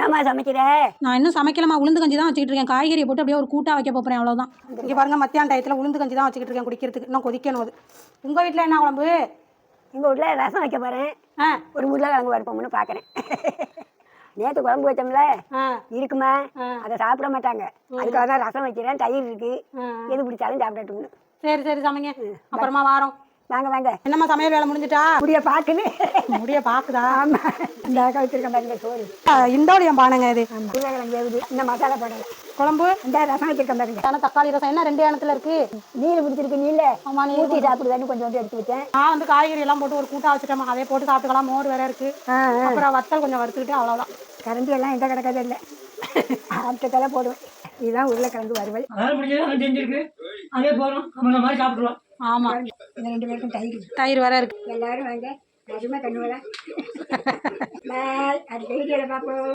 என்னம்மா சமைக்கிற? நான் இன்னும் சமைக்கலமா, உளுந்து கஞ்சி தான் வச்சுக்கிட்டு இருக்கேன். காய்கறியை போட்டு அப்படியே ஒரு கூட்டா வைக்க போகிறேன், அவ்வளோதான். இங்கே பாருங்க, மத்தியான டயத்தில் உளுந்து கஞ்சி தான் வச்சுக்கிட்டு இருக்கேன் குடிக்கிறதுக்கு. இன்னும் கொதிக்கணும் அது. உங்கள் வீட்டில் என்ன குழம்பு? எங்கள் வீட்டில் ரசம் வைக்க போகிறேன். ஒரு உருளைக்கிழங்கு வறுப்போம்னு பார்க்குறேன். நேற்று குழம்பு வச்சோம்ல இருக்குமா, அதை சாப்பிட மாட்டாங்க. அதுக்காக தான் ரசம் வைக்கிறேன். தயிர் இருக்கு, எது பிடிச்சாலும் சாப்பிடட்டும்னு. சரி சரி சமைங்க, அப்புறமா வாரம். வாங்க வாங்க. என்னம்மா சமையல் வேலை முடிஞ்சிட்டா? முடிய பார்க்குது. முடிய பார்க்குதா? ஆமாம். இந்த வச்சிருக்கேன் பாருங்க சோறு. இந்தோடையும் பானுங்க இது. உருளைக்கிழங்கு வேவுது, இந்த மசாலா போடலை. குழம்பு இந்த ரசம் வச்சிருக்கேன் பாருங்க. ஆனால் தக்காளி ரசம் என்ன 2 இடத்துல இருக்கு. நீர் பிடிச்சிருக்கு. நீல ஆமாம், நீ ஊற்றி சாப்பிடுவேன்னு கொஞ்சம் எடுத்து வச்சேன். நான் வந்து காய்கறி எல்லாம் போட்டு ஒரு கூட்டா வச்சுட்டேம்மா. அதே போட்டு சாப்பிட்டுக்கலாம். மோர் வேற இருக்கு. அப்புறம் வத்தல் கொஞ்சம் வறுத்துக்கிட்டு அவ்வளோதான். கரண்டி எல்லாம் எந்த கிடக்காது இல்லை. ஆட்டத்தலை போடுவேன். இதுதான் உருளைக்கிழங்கு வறுவல். அதே போகிறோம், மாதிரி சாப்பிடுவோம். ஆமாம், இந்த 2 பேருக்கும் தயிர் வேற இருக்கு. எல்லாரும் வாங்க. அருமை கண்ணுவலா. அது செய்தியில் பார்ப்போம்.